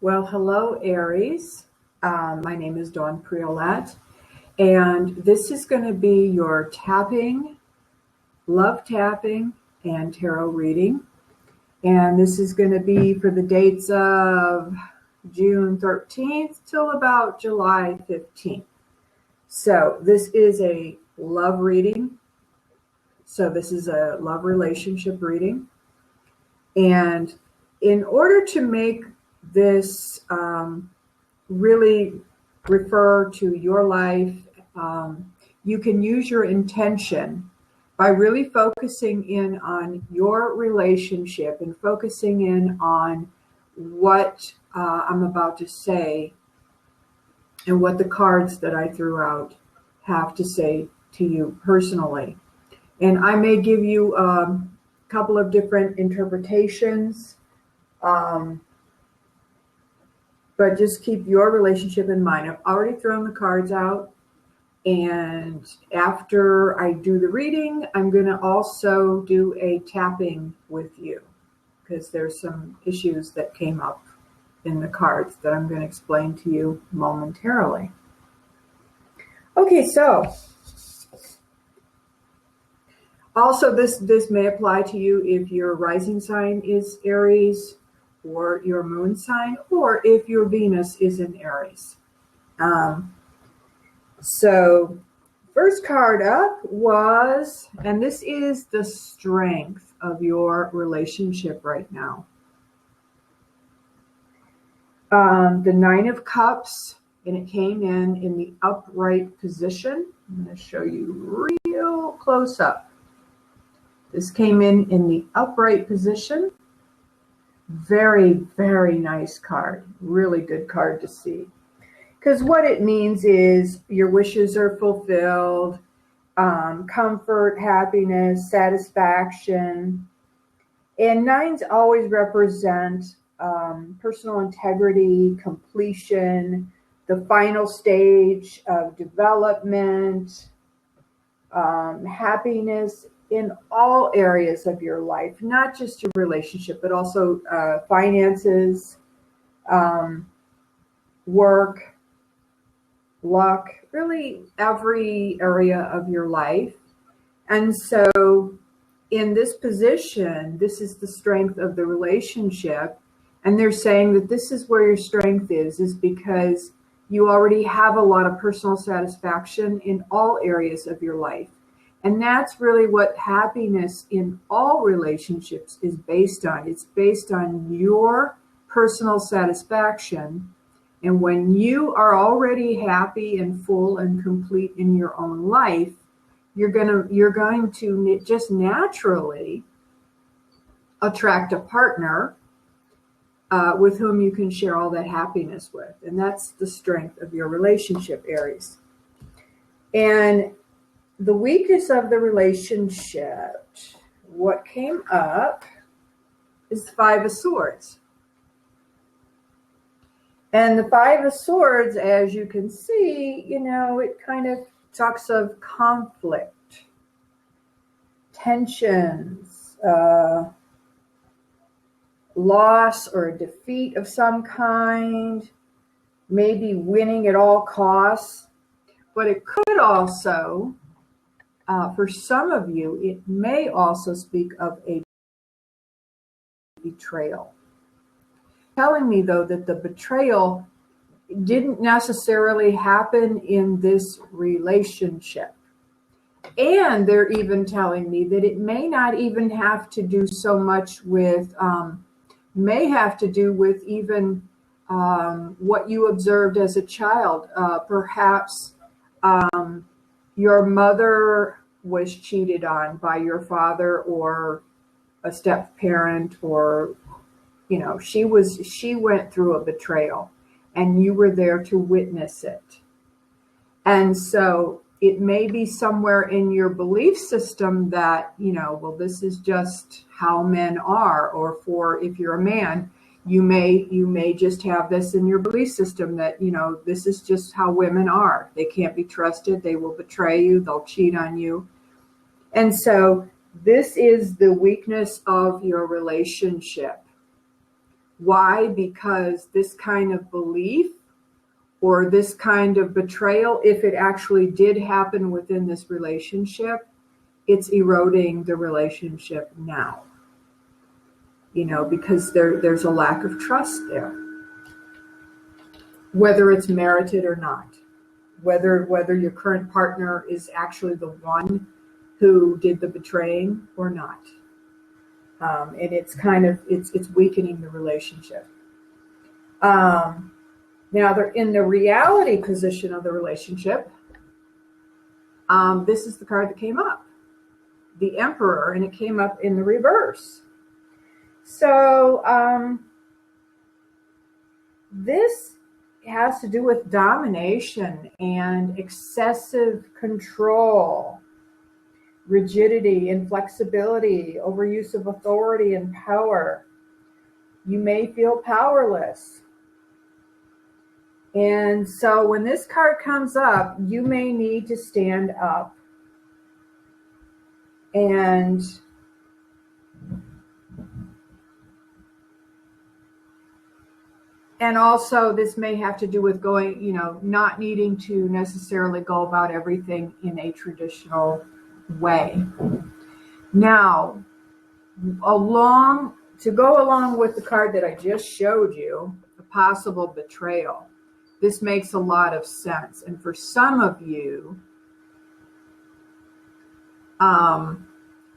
Well, hello, Aries. My name is Dawn Priolat, and this is going to be your tapping, love tapping, and tarot reading. And this is going to be for the dates of June 13th till about July 15th. So this is a love reading. So this is a love relationship reading. And in order to make this really refer to your life, you can use your intention by really focusing in on your relationship and focusing in on what I'm about to say and what the cards that I threw out have to say to you personally. And I may give you a couple of different interpretations, but just keep your relationship in mind. I've already thrown the cards out, and after I do the reading, I'm going to also do a tapping with you because there's some issues that came up in the cards that I'm going to explain to you momentarily. Okay, so also this may apply to you if your rising sign is Aries, or your moon sign, or if your Venus is in Aries. So first card up was, and this is the strength of your relationship right now. The Nine of Cups, and it came in the upright position. I'm going to show you real close up. This came in the upright position. Very, very nice card. Really good card to see. Because what it means is your wishes are fulfilled, comfort, happiness, satisfaction. And nines always represent personal integrity, completion, the final stage of development, happiness in all areas of your life, not just your relationship, but also finances, work, luck, really every area of your life. And so in this position, this is the strength of the relationship. And they're saying that this is where your strength is because you already have a lot of personal satisfaction in all areas of your life. And that's really what happiness in all relationships is based on. It's based on your personal satisfaction. And when you are already happy and full and complete in your own life, you're going to just naturally attract a partner with whom you can share all that happiness with. And that's the strength of your relationship, Aries. And the weakness of the relationship, what came up is the Five of Swords. And the Five of Swords, as you can see, it kind of talks of conflict, tensions, loss or defeat of some kind, maybe winning at all costs. But it could also, for some of you, it may also speak of a betrayal. Telling me, though, that the betrayal didn't necessarily happen in this relationship. And they're even telling me that it may not even have to do so much with, may have to do with even what you observed as a child. Perhaps your mother was cheated on by your father or a step parent, or she went through a betrayal and you were there to witness it. And so it may be somewhere in your belief system that, well, this is just how men are, or for if you're a man, you may just have this in your belief system that, this is just how women are. They can't be trusted. They will betray you. They'll cheat on you. And so this is the weakness of your relationship. Why? Because this kind of belief or this kind of betrayal, if it actually did happen within this relationship, it's eroding the relationship now. Because there's a lack of trust there. Whether it's merited or not. Whether your current partner is actually the one who did the betraying or not. And it's it's weakening the relationship. Now they're in the reality position of the relationship. This is the card that came up, the Emperor, and it came up in the reverse. So this has to do with domination and excessive control, rigidity, inflexibility, overuse of authority and power. You may feel powerless. And so when this card comes up, you may need to stand up and also this may have to do with going, not needing to necessarily go about everything in a traditional way. Now, to go along with the card that I just showed you, the possible betrayal, this makes a lot of sense. And for some of you,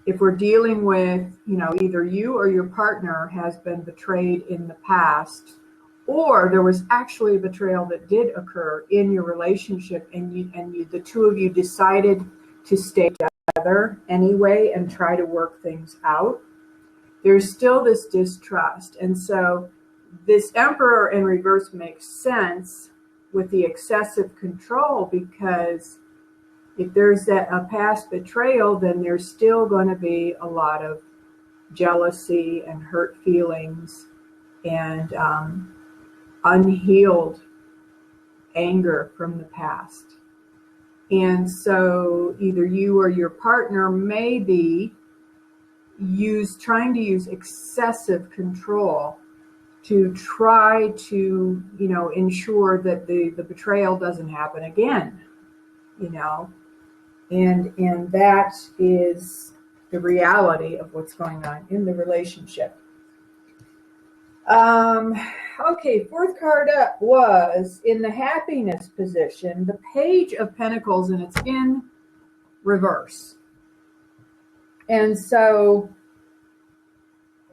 if we're dealing with, either you or your partner has been betrayed in the past, or there was actually a betrayal that did occur in your relationship, and the two of you decided to stay together anyway and try to work things out, there's still this distrust. And so this Emperor in reverse makes sense with the excessive control, because if there's a past betrayal, then there's still going to be a lot of jealousy and hurt feelings and unhealed anger from the past. And so either you or your partner may be trying to use excessive control to try to, ensure that the betrayal doesn't happen again, and that is the reality of what's going on in the relationship. Okay, fourth card up was in the happiness position, the Page of Pentacles, and it's in reverse. And so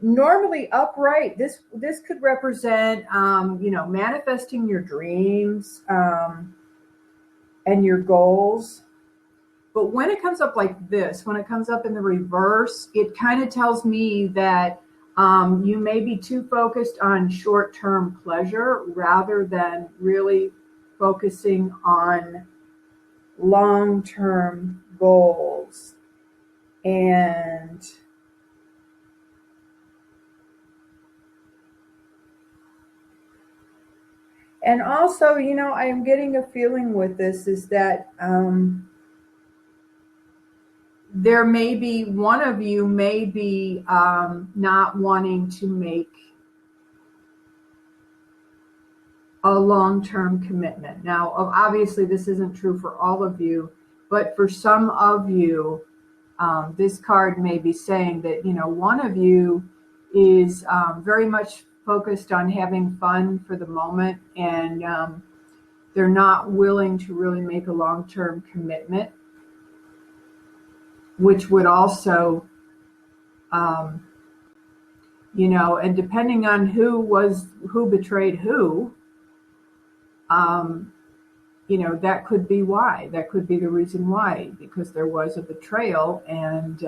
normally upright, this could represent, manifesting your dreams and your goals. But when it comes up like this, when it comes up in the reverse, it kind of tells me that you may be too focused on short-term pleasure rather than really focusing on long-term goals. And also, I am getting a feeling with this is that there may be one of you may be not wanting to make a long-term commitment. Now, obviously, this isn't true for all of you, but for some of you, this card may be saying that, one of you is very much focused on having fun for the moment, and they're not willing to really make a long-term commitment, which would also, and depending on who betrayed who, that could be why. That could be the reason why, because there was a betrayal, and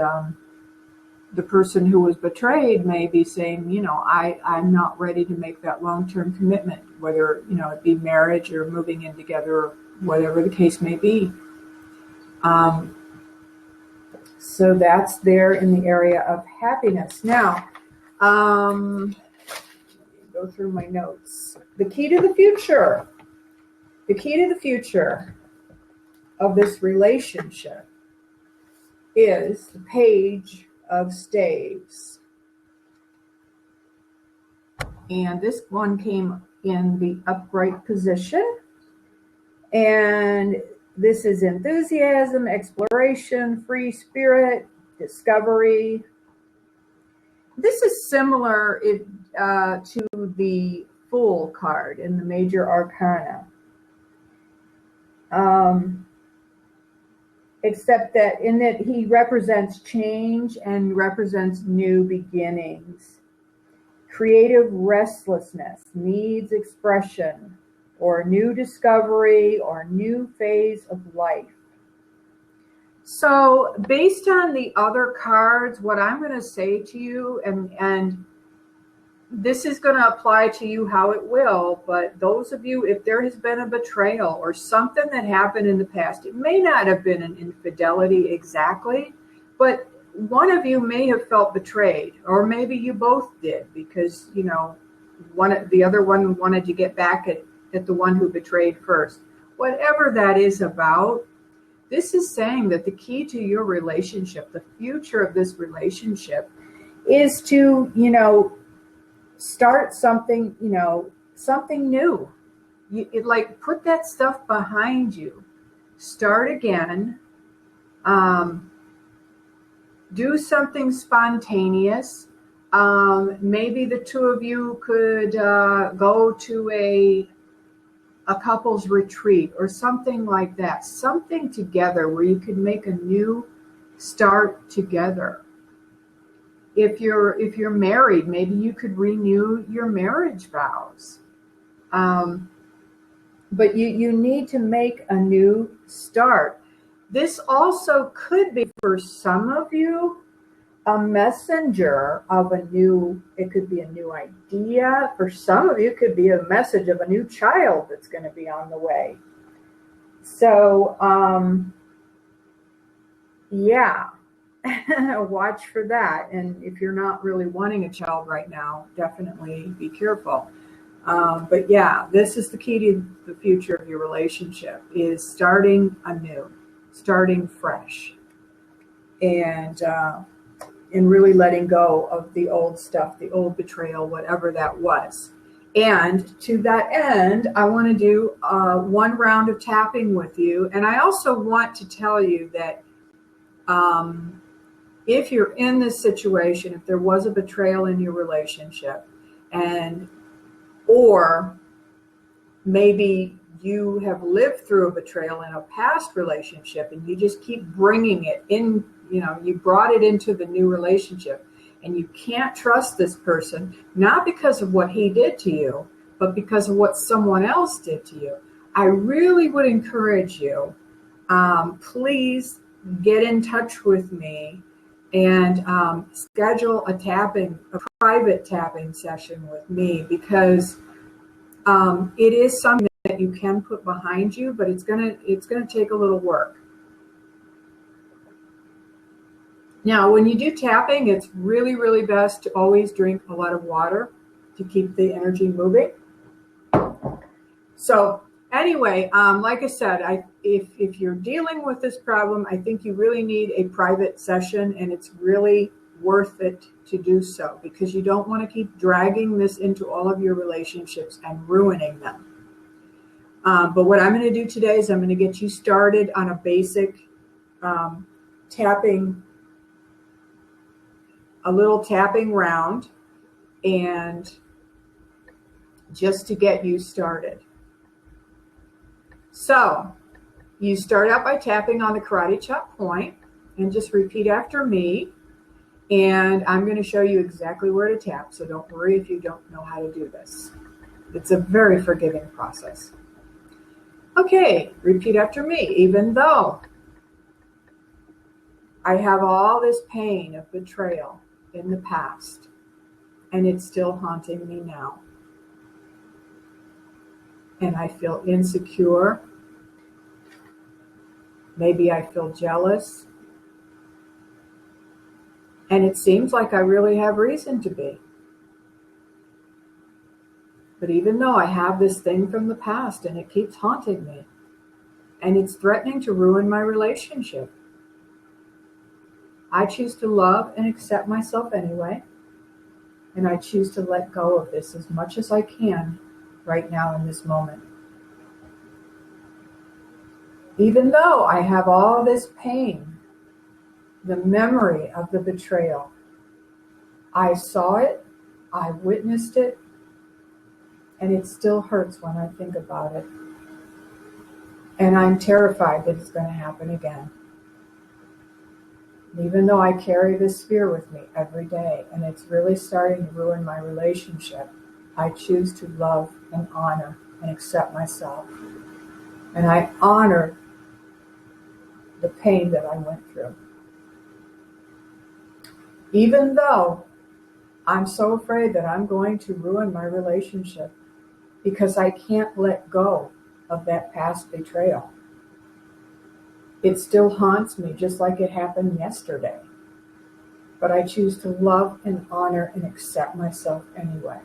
the person who was betrayed may be saying, I'm not ready to make that long-term commitment, whether, it be marriage or moving in together or whatever the case may be. So that's there in the area of happiness. Now, go through my notes. The key to the future of this relationship is the Page of Staves. And this one came in the upright position. And this is enthusiasm, exploration, free spirit, discovery. This is similar to the Fool card in the Major Arcana. Except that in it he represents change and represents new beginnings. Creative restlessness, needs expression, or new discovery, or new phase of life. So based on the other cards, what I'm going to say to you, and this is going to apply to you how it will, but those of you, if there has been a betrayal or something that happened in the past, it may not have been an infidelity exactly, but one of you may have felt betrayed, or maybe you both did, because, you know, the other one wanted to get back at the one who betrayed first. Whatever that is about, this is saying that the key to your relationship, the future of this relationship, is to, you know, start something, you know, something new. Like put that stuff behind you. Start again. Do something spontaneous. Maybe the two of you could go to a couple's retreat or something like that. Something together where you could make a new start together. If you're married, maybe you could renew your marriage vows. But you need to make a new start. This also could be, for some of you, a messenger of it could be a new idea. For some of you, it could be a message of a new child that's going to be on the way. So, yeah, watch for that. And if you're not really wanting a child right now, definitely be careful. But yeah, this is the key to the future of your relationship, is starting anew. Starting fresh, and really letting go of the old stuff, the old betrayal, whatever that was. And to that end, I want to do one round of tapping with you. And I also want to tell you that if you're in this situation, if there was a betrayal in your relationship, or maybe you have lived through a betrayal in a past relationship and you just keep bringing it in, you know, you brought it into the new relationship and you can't trust this person, not because of what he did to you, but because of what someone else did to you. I really would encourage you, please get in touch with me and schedule a private tapping session with me, because it is something that you can put behind you, but it's gonna take a little work. Now, when you do tapping, it's really, really best to always drink a lot of water to keep the energy moving. So anyway, like I said, if you're dealing with this problem, I think you really need a private session, and it's really worth it to do so, because you don't want to keep dragging this into all of your relationships and ruining them. But what I'm going to do today is I'm going to get you started on a basic a little tapping round, and just to get you started. So you start out by tapping on the karate chop point, and just repeat after me. And I'm going to show you exactly where to tap, so don't worry if you don't know how to do this. It's a very forgiving process. Okay, repeat after me. Even though I have all this pain of betrayal in the past, and it's still haunting me now, and I feel insecure, maybe I feel jealous, and it seems like I really have reason to be. But even though I have this thing from the past and it keeps haunting me, and it's threatening to ruin my relationship, I choose to love and accept myself anyway. And I choose to let go of this as much as I can right now in this moment. Even though I have all this pain, the memory of the betrayal, I saw it, I witnessed it, and it still hurts when I think about it. And I'm terrified that it's going to happen again. Even though I carry this fear with me every day, and it's really starting to ruin my relationship, I choose to love and honor and accept myself. And I honor the pain that I went through. Even though I'm so afraid that I'm going to ruin my relationship because I can't let go of that past betrayal. It still haunts me just like it happened yesterday. But I choose to love and honor and accept myself anyway.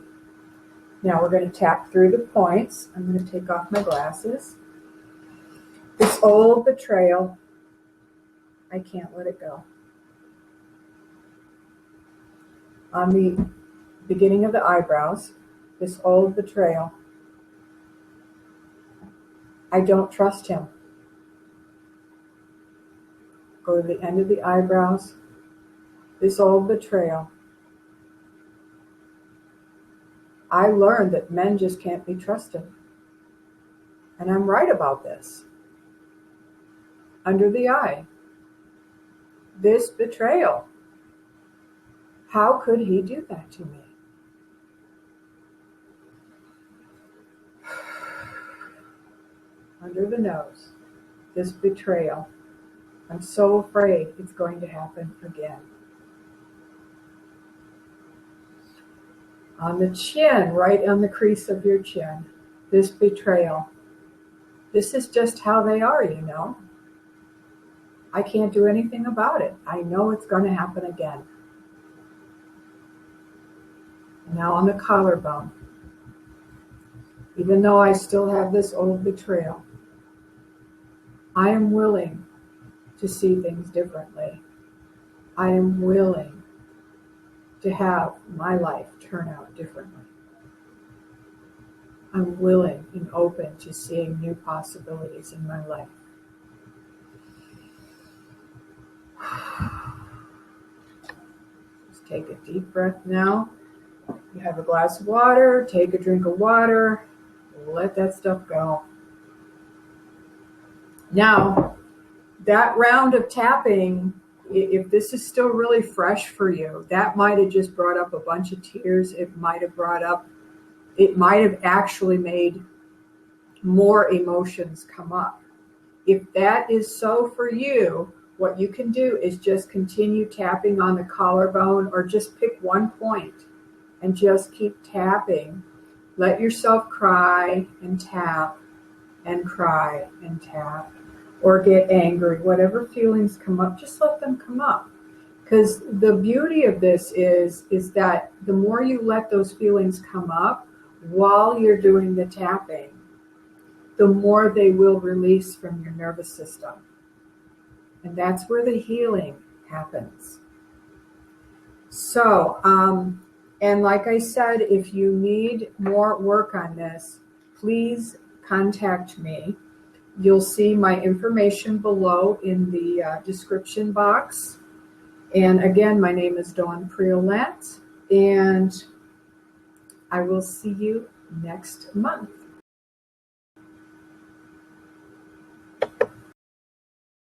Now we're going to tap through the points. I'm going to take off my glasses. This old betrayal, I can't let it go. On the beginning of the eyebrows, this old betrayal, I don't trust him. Go to the end of the eyebrows, this old betrayal. I learned that men just can't be trusted. And I'm right about this. Under the eye, this betrayal. How could he do that to me? Under the nose, this betrayal. I'm so afraid it's going to happen again. On the chin, right on the crease of your chin, this betrayal. This is just how they are, you know. I can't do anything about it. I know it's going to happen again. Now on the collarbone. Even though I still have this old betrayal, I am willing to see things differently. I am willing to have my life turn out differently. I'm willing and open to seeing new possibilities in my life. Just take a deep breath now. You have a glass of water, take a drink of water, let that stuff go. Now, that round of tapping, if this is still really fresh for you, that might have just brought up a bunch of tears. It might have actually made more emotions come up. If that is so for you, what you can do is just continue tapping on the collarbone, or just pick one point and just keep tapping. Let yourself cry and tap and cry and tap, or get angry. Whatever feelings come up, just let them come up. Because the beauty of this is that the more you let those feelings come up while you're doing the tapping, the more they will release from your nervous system. And that's where the healing happens. So, and like I said, if you need more work on this, please contact me. You'll see my information below in the description box. And again, my name is Dawn Priolat, and I will see you next month.